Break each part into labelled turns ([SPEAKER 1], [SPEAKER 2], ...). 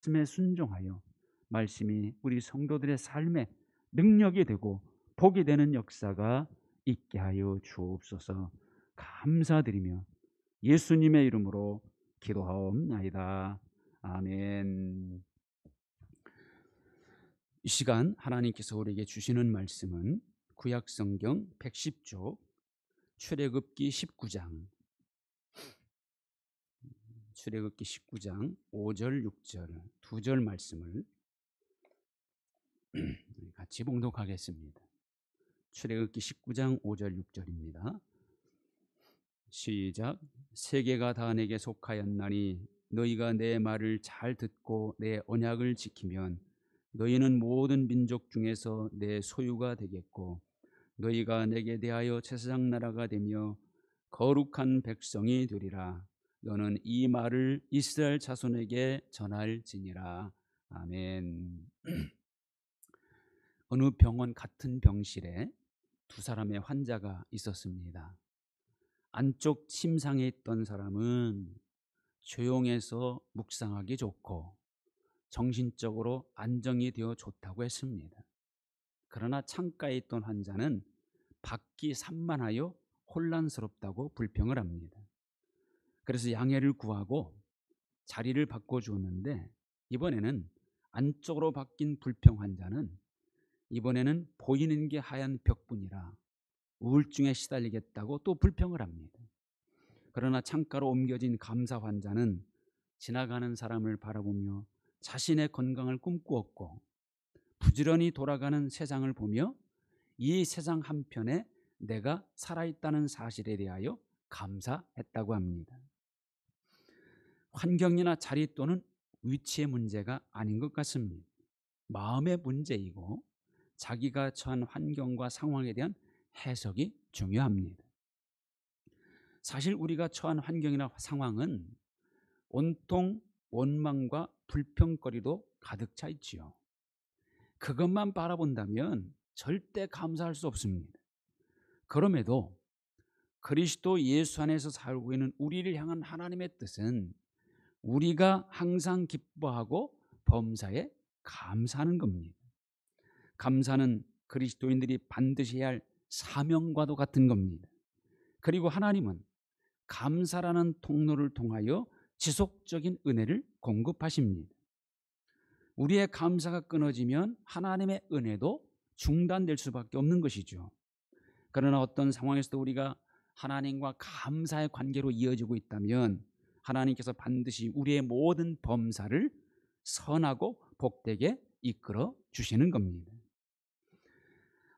[SPEAKER 1] 말씀에 순종하여 말씀이 우리 성도들의 삶에 능력이 되고 복이 되는 역사가 있게 하여 주옵소서. 감사드리며 예수님의 이름으로 기도하옵나이다. 아멘. 이 시간 하나님께서 우리에게 주시는 말씀은 구약성경 110쪽 출애굽기 19장 5절 6절 두 절 말씀을 같이 봉독하겠습니다. 출애굽기 19장 5절 6절입니다. 시작. 세계가 다 내게 속하였나니 너희가 내 말을 잘 듣고 내 언약을 지키면 너희는 모든 민족 중에서 내 소유가 되겠고 너희가 내게 대하여 제사장 나라가 되며 거룩한 백성이 되리라. 너는 이 말을 이스라엘 자손에게 전할지니라. 아멘. 어느 병원 같은 병실에 두 사람의 환자가 있었습니다. 안쪽 침상에 있던 사람은 조용해서 묵상하기 좋고 정신적으로 안정이 되어 좋다고 했습니다. 그러나 창가에 있던 환자는 밖이 산만하여 혼란스럽다고 불평을 합니다. 그래서 양해를 구하고 자리를 바꿔주었는데 이번에는 안쪽으로 바뀐 불평 환자는 이번에는 보이는 게 하얀 벽뿐이라 우울증에 시달리겠다고 또 불평을 합니다. 그러나 창가로 옮겨진 감사 환자는 지나가는 사람을 바라보며 자신의 건강을 꿈꾸었고 부지런히 돌아가는 세상을 보며 이 세상 한편에 내가 살아있다는 사실에 대하여 감사했다고 합니다. 환경이나 자리 또는 위치의 문제가 아닌 것 같습니다. 마음의 문제이고 자기가 처한 환경과 상황에 대한 해석이 중요합니다. 사실 우리가 처한 환경이나 상황은 온통 원망과 불평거리로 가득 차 있지요. 그것만 바라본다면 절대 감사할 수 없습니다. 그럼에도 그리스도 예수 안에서 살고 있는 우리를 향한 하나님의 뜻은 우리가 항상 기뻐하고 범사에 감사하는 겁니다. 감사는 그리스도인들이 반드시 해야 할 사명과도 같은 겁니다. 그리고 하나님은 감사라는 통로를 통하여 지속적인 은혜를 공급하십니다. 우리의 감사가 끊어지면 하나님의 은혜도 중단될 수밖에 없는 것이죠. 그러나 어떤 상황에서도 우리가 하나님과 감사의 관계로 이어지고 있다면 하나님께서 반드시 우리의 모든 범사를 선하고 복되게 이끌어 주시는 겁니다.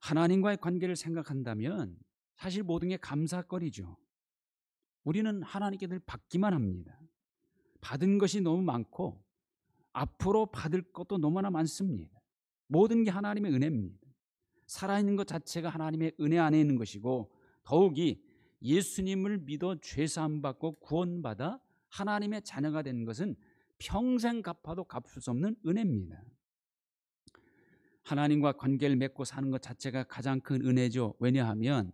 [SPEAKER 1] 하나님과의 관계를 생각한다면 사실 모든 게 감사거리죠. 우리는 하나님께 늘 받기만 합니다. 받은 것이 너무 많고 앞으로 받을 것도 너무나 많습니다. 모든 게 하나님의 은혜입니다. 살아있는 것 자체가 하나님의 은혜 안에 있는 것이고 더욱이 예수님을 믿어 죄사함 받고 구원받아 하나님의 자녀가 된 것은 평생 갚아도 갚을 수 없는 은혜입니다. 하나님과 관계를 맺고 사는 것 자체가 가장 큰 은혜죠. 왜냐하면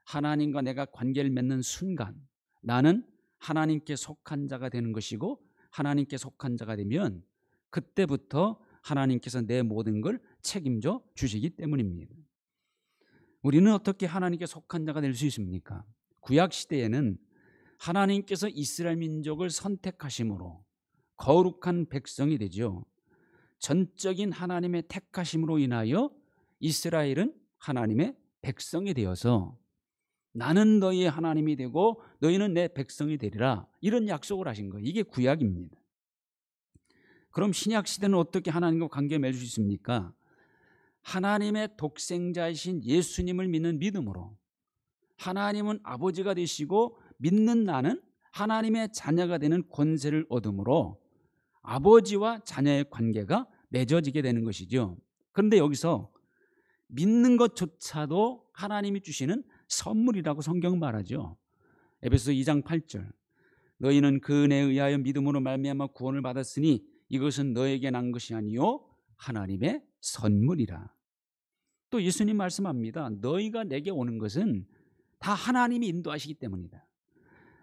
[SPEAKER 1] 하나님과 내가 관계를 맺는 순간 나는 하나님께 속한 자가 되는 것이고 하나님께 속한 자가 되면 그때부터 하나님께서 내 모든 걸 책임져 주시기 때문입니다. 우리는 어떻게 하나님께 속한 자가 될 수 있습니까? 구약 시대에는 하나님께서 이스라엘 민족을 선택하심으로 거룩한 백성이 되죠. 전적인 하나님의 택하심으로 인하여 이스라엘은 하나님의 백성이 되어서 나는 너희의 하나님이 되고 너희는 내 백성이 되리라 이런 약속을 하신 거예요. 이게 구약입니다. 그럼 신약 시대는 어떻게 하나님과 관계 맺을 수 있습니까? 하나님의 독생자이신 예수님을 믿는 믿음으로 하나님은 아버지가 되시고 믿는 나는 하나님의 자녀가 되는 권세를 얻음으로 아버지와 자녀의 관계가 맺어지게 되는 것이죠. 그런데 여기서 믿는 것조차도 하나님이 주시는 선물이라고 성경 말하죠. 에베소 2장 8절 너희는 그 은혜에 의하여 믿음으로 말미암아 구원을 받았으니 이것은 너에게 난 것이 아니요 하나님의 선물이라. 또 예수님 말씀합니다. 너희가 내게 오는 것은 다 하나님이 인도하시기 때문이다.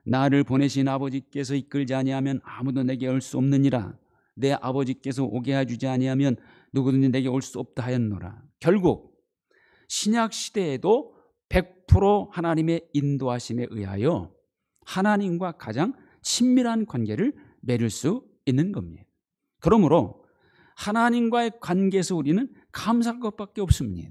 [SPEAKER 1] 나를 보내신 아버지께서 이끌지 아니하면 아무도 내게 올 수 없느니라. 내 아버지께서 오게 해주지 아니하면 누구든지 내게 올 수 없다 하였노라. 결국 신약 시대에도 100% 하나님의 인도하심에 의하여 하나님과 가장 친밀한 관계를 맺을 수 있는 겁니다. 그러므로 하나님과의 관계에서 우리는 감사할 것밖에 없습니다.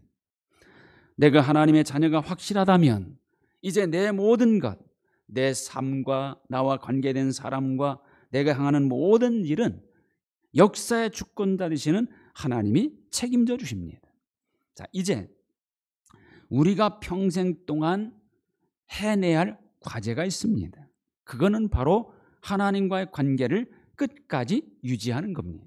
[SPEAKER 1] 내가 하나님의 자녀가 확실하다면 이제 내 모든 것, 내 삶과 나와 관계된 사람과 내가 향하는 모든 일은 역사의 주권자 되시는 하나님이 책임져 주십니다. 자, 이제 우리가 평생 동안 해내야 할 과제가 있습니다. 그거는 바로 하나님과의 관계를 끝까지 유지하는 겁니다.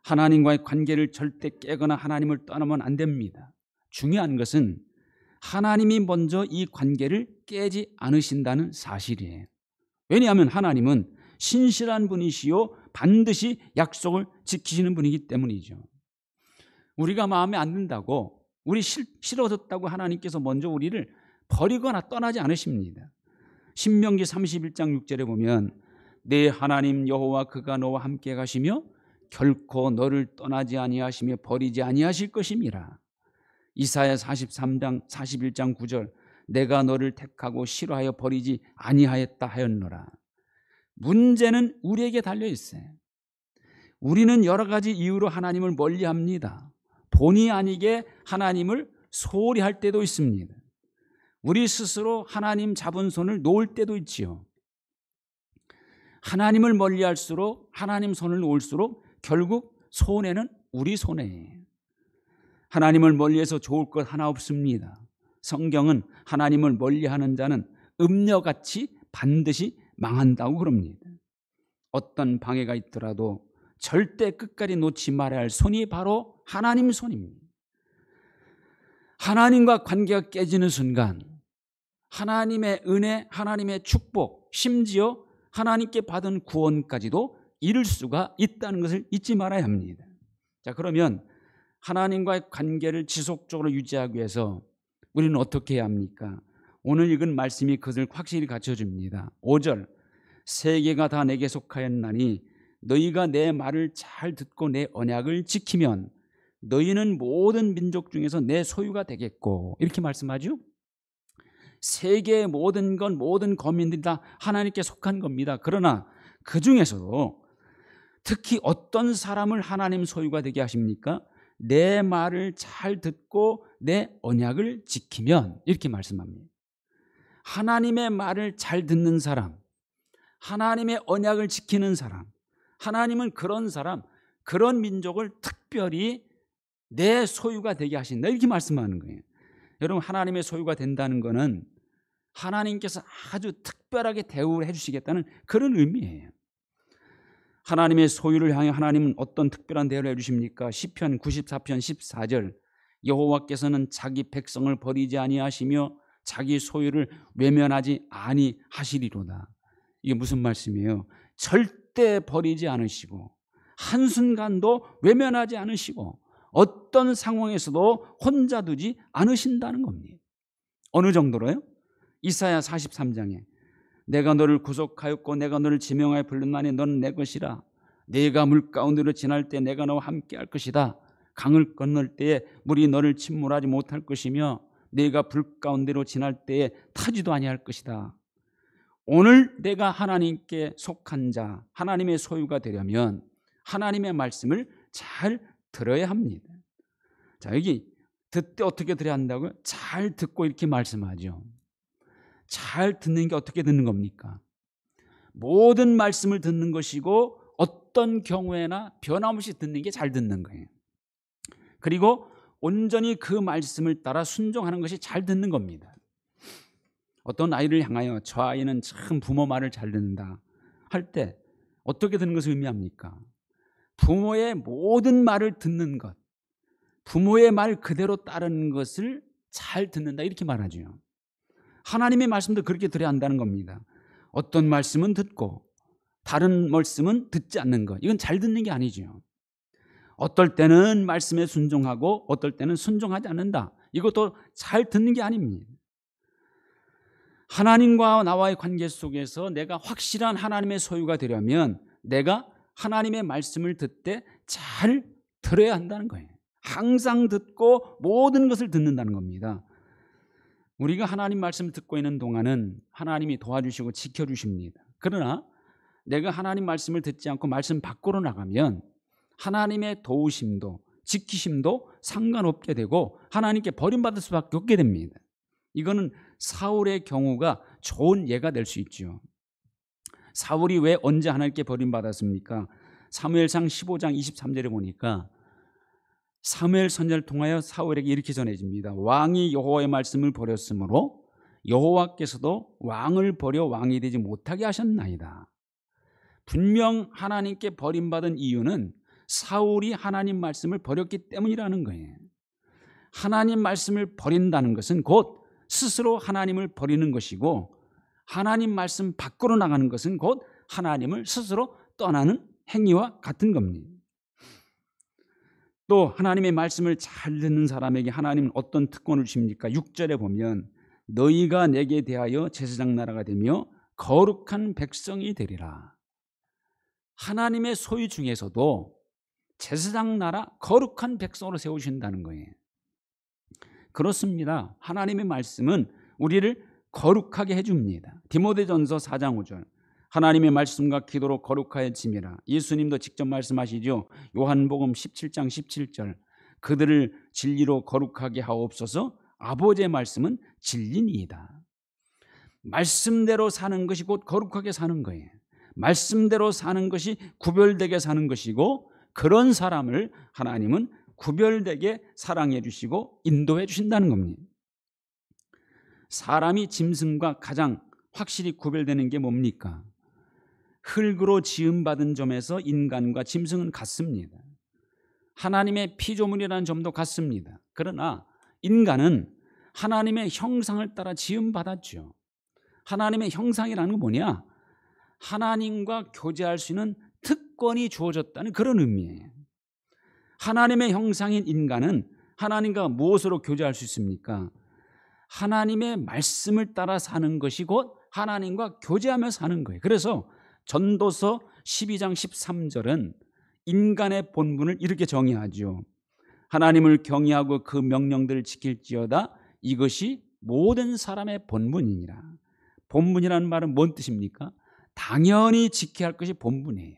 [SPEAKER 1] 하나님과의 관계를 절대 깨거나 하나님을 떠나면 안 됩니다. 중요한 것은 하나님이 먼저 이 관계를 깨지 않으신다는 사실이에요. 왜냐하면 하나님은 신실한 분이시요 반드시 약속을 지키시는 분이기 때문이죠. 우리가 마음에 안 든다고, 우리 싫어졌다고 하나님께서 먼저 우리를 버리거나 떠나지 않으십니다. 신명기 31장 6절에 보면 내 하나님 여호와 그가 너와 함께 가시며 결코 너를 떠나지 아니하시며 버리지 아니하실 것임이라. 이사야 43장 41장 9절 내가 너를 택하고 싫어하여 버리지 아니하였다 하였노라. 문제는 우리에게 달려 있어요. 우리는 여러 가지 이유로 하나님을 멀리합니다. 본의 아니게 하나님을 소홀히 할 때도 있습니다. 우리 스스로 하나님 잡은 손을 놓을 때도 있지요. 하나님을 멀리할수록 하나님 손을 놓을수록 결국 손해는 우리 손해예요. 하나님을 멀리해서 좋을 것 하나 없습니다. 성경은 하나님을 멀리하는 자는 음녀같이 반드시 망한다고 그럽니다. 어떤 방해가 있더라도 절대 끝까지 놓지 말아야 할 손이 바로 하나님 손입니다. 하나님과 관계가 깨지는 순간 하나님의 은혜, 하나님의 축복, 심지어 하나님께 받은 구원까지도 잃을 수가 있다는 것을 잊지 말아야 합니다. 자, 그러면 하나님과의 관계를 지속적으로 유지하기 위해서 우리는 어떻게 해야 합니까? 오늘 읽은 말씀이 그것을 확실히 갖춰줍니다. 5절 세계가 다 내게 속하였나니 너희가 내 말을 잘 듣고 내 언약을 지키면 너희는 모든 민족 중에서 내 소유가 되겠고, 이렇게 말씀하죠. 세계의 모든 건 모든 거민들이 다 하나님께 속한 겁니다. 그러나 그 중에서도 특히 어떤 사람을 하나님 소유가 되게 하십니까? 내 말을 잘 듣고 내 언약을 지키면, 이렇게 말씀합니다. 하나님의 말을 잘 듣는 사람, 하나님의 언약을 지키는 사람, 하나님은 그런 사람, 그런 민족을 특별히 내 소유가 되게 하신다, 이렇게 말씀하는 거예요. 여러분, 하나님의 소유가 된다는 것은 하나님께서 아주 특별하게 대우를 해주시겠다는 그런 의미예요. 하나님의 소유를 향해 하나님은 어떤 특별한 대우를 해주십니까? 시편 94편 14절 여호와께서는 자기 백성을 버리지 아니하시며 자기 소유를 외면하지 아니하시리로다. 이게 무슨 말씀이에요? 절대 버리지 않으시고 한순간도 외면하지 않으시고 어떤 상황에서도 혼자 두지 않으신다는 겁니다. 어느 정도로요? 이사야 43장에 내가 너를 구속하였고 내가 너를 지명하여 불렀나니 너는 내 것이라. 네가 물 가운데로 지날 때 내가 너와 함께 할 것이다. 강을 건널 때에 물이 너를 침몰하지 못할 것이며 네가 불 가운데로 지날 때에 타지도 아니할 것이다. 오늘 내가 하나님께 속한 자, 하나님의 소유가 되려면 하나님의 말씀을 잘 들어야 합니다. 자, 여기 듣때 어떻게 들어야 한다고요? 잘 듣고 이렇게 말씀하죠. 잘 듣는 게 어떻게 듣는 겁니까? 모든 말씀을 듣는 것이고 어떤 경우에나 변함없이 듣는 게 잘 듣는 거예요. 그리고 온전히 그 말씀을 따라 순종하는 것이 잘 듣는 겁니다. 어떤 아이를 향하여 저 아이는 참 부모 말을 잘 듣는다 할 때 어떻게 듣는 것을 의미합니까? 부모의 모든 말을 듣는 것, 부모의 말 그대로 따르는 것을 잘 듣는다, 이렇게 말하죠. 하나님의 말씀도 그렇게 들어야 한다는 겁니다. 어떤 말씀은 듣고 다른 말씀은 듣지 않는 것, 이건 잘 듣는 게 아니죠. 어떨 때는 말씀에 순종하고 어떨 때는 순종하지 않는다, 이것도 잘 듣는 게 아닙니다. 하나님과 나와의 관계 속에서 내가 확실한 하나님의 소유가 되려면 내가 하나님의 말씀을 듣되 잘 들어야 한다는 거예요. 항상 듣고 모든 것을 듣는다는 겁니다. 우리가 하나님 말씀을 듣고 있는 동안은 하나님이 도와주시고 지켜주십니다. 그러나 내가 하나님 말씀을 듣지 않고 말씀 밖으로 나가면 하나님의 도우심도 지키심도 상관없게 되고 하나님께 버림받을 수밖에 없게 됩니다. 이거는 사울의 경우가 좋은 예가 될 수 있죠. 사울이 왜 언제 하나님께 버림받았습니까? 사무엘상 15장 23절에 보니까 사무엘 선지자를 통하여 사울에게 이렇게 전해집니다. 왕이 여호와의 말씀을 버렸으므로 여호와께서도 왕을 버려 왕이 되지 못하게 하셨나이다. 분명 하나님께 버림받은 이유는 사울이 하나님 말씀을 버렸기 때문이라는 거예요. 하나님 말씀을 버린다는 것은 곧 스스로 하나님을 버리는 것이고 하나님 말씀 밖으로 나가는 것은 곧 하나님을 스스로 떠나는 행위와 같은 겁니다. 또 하나님의 말씀을 잘 듣는 사람에게 하나님은 어떤 특권을 주십니까? 6절에 보면 너희가 내게 대하여 제사장 나라가 되며 거룩한 백성이 되리라. 하나님의 소유 중에서도 제사장 나라 거룩한 백성으로 세우신다는 거예요. 그렇습니다. 하나님의 말씀은 우리를 거룩하게 해줍니다. 디모데전서 4장 5절 하나님의 말씀과 기도로 거룩하여짐이라. 예수님도 직접 말씀하시죠. 요한복음 17장 17절 그들을 진리로 거룩하게 하옵소서. 아버지의 말씀은 진리니이다. 말씀대로 사는 것이 곧 거룩하게 사는 거예요. 말씀대로 사는 것이 구별되게 사는 것이고 그런 사람을 하나님은 구별되게 사랑해 주시고 인도해 주신다는 겁니다. 사람이 짐승과 가장 확실히 구별되는 게 뭡니까? 흙으로 지음받은 점에서 인간과 짐승은 같습니다. 하나님의 피조물이라는 점도 같습니다. 그러나 인간은 하나님의 형상을 따라 지음받았죠. 하나님의 형상이라는 건 뭐냐? 하나님과 교제할 수 있는 특권이 주어졌다는 그런 의미예요. 하나님의 형상인 인간은 하나님과 무엇으로 교제할 수 있습니까? 하나님의 말씀을 따라 사는 것이 곧 하나님과 교제하며 사는 거예요. 그래서 전도서 12장 13절은 인간의 본분을 이렇게 정의하죠. 하나님을 경외하고 그 명령들을 지킬지어다. 이것이 모든 사람의 본분이니라. 본분이라는 말은 뭔 뜻입니까? 당연히 지켜야 할 것이 본분이에요.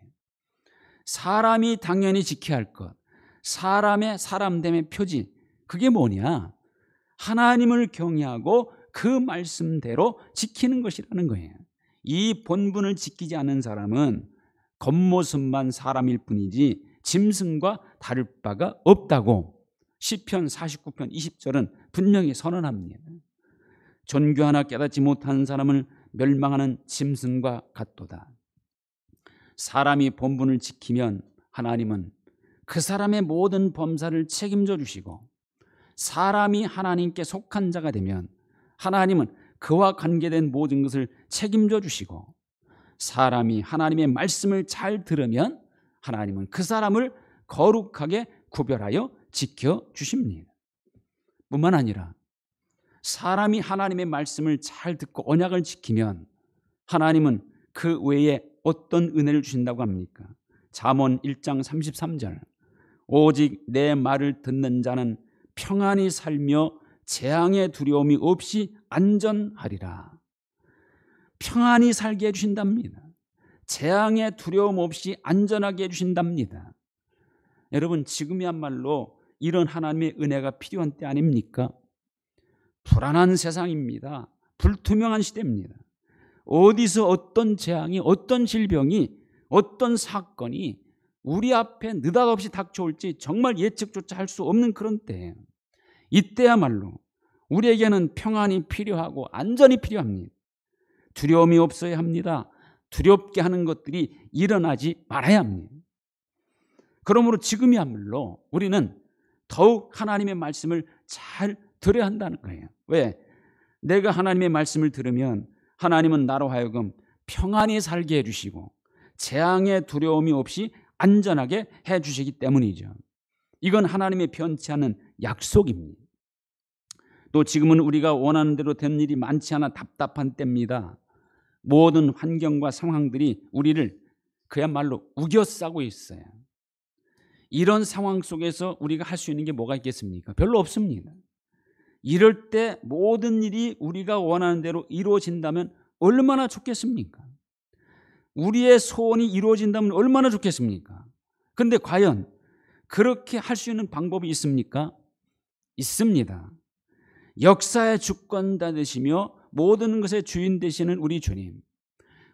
[SPEAKER 1] 사람이 당연히 지켜야 할 것, 사람의 사람됨의 표지, 그게 뭐냐? 하나님을 경외하고 그 말씀대로 지키는 것이라는 거예요. 이 본분을 지키지 않는 사람은 겉모습만 사람일 뿐이지 짐승과 다를 바가 없다고 시편 49편 20절은 분명히 선언합니다. 존귀 하나 깨닫지 못하는 사람을 멸망하는 짐승과 같도다. 사람이 본분을 지키면 하나님은 그 사람의 모든 범사를 책임져 주시고 사람이 하나님께 속한 자가 되면 하나님은 그와 관계된 모든 것을 책임져 주시고 사람이 하나님의 말씀을 잘 들으면 하나님은 그 사람을 거룩하게 구별하여 지켜주십니다. 뿐만 아니라 사람이 하나님의 말씀을 잘 듣고 언약을 지키면 하나님은 그 외에 어떤 은혜를 주신다고 합니까? 잠언 1장 33절 오직 내 말을 듣는 자는 평안히 살며 재앙의 두려움이 없이 안전하리라. 평안히 살게 해주신답니다. 재앙의 두려움 없이 안전하게 해주신답니다. 여러분 지금이야말로 이런 하나님의 은혜가 필요한 때 아닙니까? 불안한 세상입니다. 불투명한 시대입니다. 어디서 어떤 재앙이 어떤 질병이 어떤 사건이 우리 앞에 느닷없이 닥쳐올지 정말 예측조차 할 수 없는 그런 때예요. 이때야말로 우리에게는 평안이 필요하고 안전이 필요합니다. 두려움이 없어야 합니다. 두렵게 하는 것들이 일어나지 말아야 합니다. 그러므로 지금이야말로 우리는 더욱 하나님의 말씀을 잘 들어야 한다는 거예요. 왜? 내가 하나님의 말씀을 들으면 하나님은 나로 하여금 평안히 살게 해주시고 재앙의 두려움이 없이 안전하게 해주시기 때문이죠. 이건 하나님의 변치 않는 약속입니다. 또 지금은 우리가 원하는 대로 되는 일이 많지 않아 답답한 때입니다. 모든 환경과 상황들이 우리를 그야말로 우겨싸고 있어요. 이런 상황 속에서 우리가 할 수 있는 게 뭐가 있겠습니까? 별로 없습니다. 이럴 때 모든 일이 우리가 원하는 대로 이루어진다면 얼마나 좋겠습니까? 우리의 소원이 이루어진다면 얼마나 좋겠습니까? 그런데 과연 그렇게 할 수 있는 방법이 있습니까? 있습니다. 역사의 주권자 되시며 모든 것의 주인 되시는 우리 주님,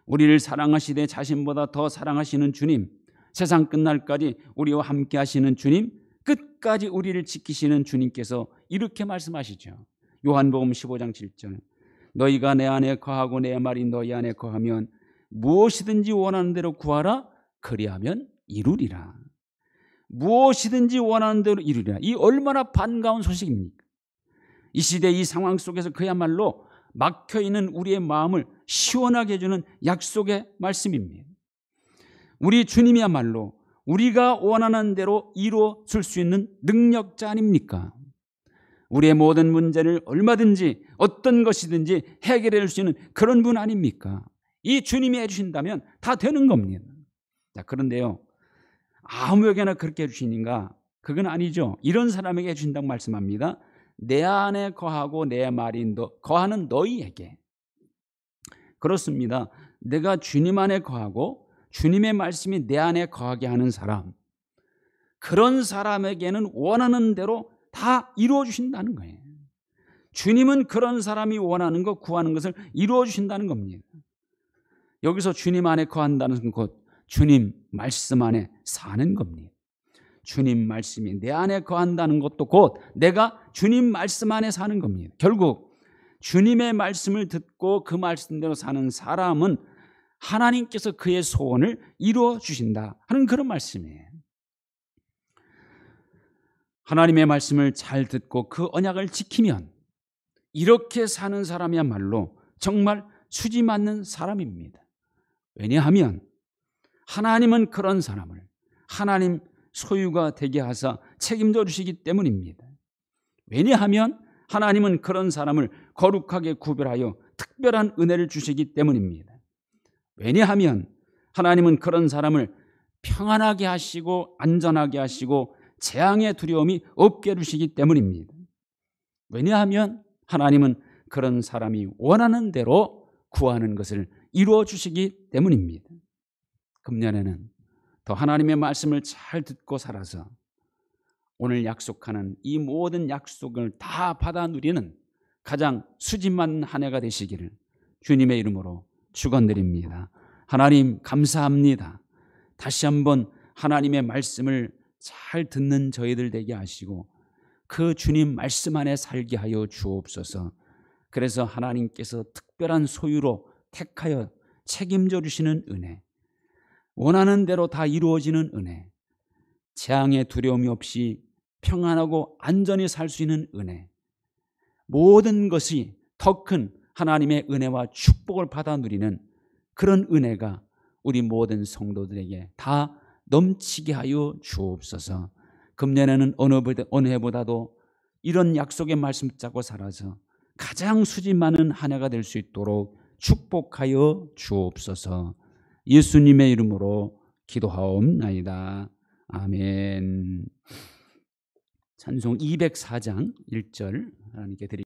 [SPEAKER 1] 우리를 사랑하시되 자신보다 더 사랑하시는 주님, 세상 끝날까지 우리와 함께 하시는 주님, 끝까지 우리를 지키시는 주님께서 이렇게 말씀하시죠. 요한복음 15장 7절, 너희가 내 안에 거하고 내 말이 너희 안에 거하면 무엇이든지 원하는 대로 구하라, 그리하면 이루리라. 무엇이든지 원하는 대로 이루리라. 이 얼마나 반가운 소식입니까? 이 시대 이 상황 속에서 그야말로 막혀있는 우리의 마음을 시원하게 해주는 약속의 말씀입니다. 우리 주님이야말로 우리가 원하는 대로 이루어 줄 수 있는 능력자 아닙니까? 우리의 모든 문제를 얼마든지 어떤 것이든지 해결해 줄 수 있는 그런 분 아닙니까? 이 주님이 해주신다면 다 되는 겁니다. 자, 그런데요, 아무에게나 그렇게 해주시는가? 그건 아니죠. 이런 사람에게 해주신다고 말씀합니다. 내 안에 거하고 내 말이 거하는 너희에게. 그렇습니다. 내가 주님 안에 거하고 주님의 말씀이 내 안에 거하게 하는 사람, 그런 사람에게는 원하는 대로 다 이루어 주신다는 거예요. 주님은 그런 사람이 원하는 것, 구하는 것을 이루어 주신다는 겁니다. 여기서 주님 안에 거한다는 것은 곧 주님 말씀 안에 사는 겁니다. 주님 말씀이 내 안에 거한다는 것도 곧 내가 주님 말씀 안에 사는 겁니다. 결국 주님의 말씀을 듣고 그 말씀대로 사는 사람은 하나님께서 그의 소원을 이루어 주신다 하는 그런 말씀이에요. 하나님의 말씀을 잘 듣고 그 언약을 지키면 이렇게 사는 사람이야말로 정말 수지 맞는 사람입니다. 왜냐하면 하나님은 그런 사람을 하나님 소유가 되게 하사 책임져 주시기 때문입니다. 왜냐하면 하나님은 그런 사람을 거룩하게 구별하여 특별한 은혜를 주시기 때문입니다. 왜냐하면 하나님은 그런 사람을 평안하게 하시고 안전하게 하시고 재앙의 두려움이 없게 해주시기 때문입니다. 왜냐하면 하나님은 그런 사람이 원하는 대로 구하는 것을 이루어 주시기 때문입니다. 금년에는 더 하나님의 말씀을 잘 듣고 살아서 오늘 약속하는 이 모든 약속을 다 받아 누리는 가장 수집만 한 해가 되시기를 주님의 이름으로 축원드립니다. 하나님 감사합니다. 다시 한번 하나님의 말씀을 잘 듣는 저희들 되게 하시고 그 주님 말씀 안에 살게 하여 주옵소서. 그래서 하나님께서 특별한 소유로 택하여 책임져 주시는 은혜, 원하는 대로 다 이루어지는 은혜, 재앙의 두려움이 없이 평안하고 안전히 살 수 있는 은혜, 모든 것이 더 큰 하나님의 은혜와 축복을 받아 누리는 그런 은혜가 우리 모든 성도들에게 다 넘치게 하여 주옵소서. 금년에는 어느 해보다도 이런 약속의 말씀 붙잡고 살아서 가장 수지 많은 한 해가 될 수 있도록 축복하여 주옵소서. 예수님의 이름으로 기도하옵나이다. 아멘. 찬송 204장 1절 하나님께 드립니다.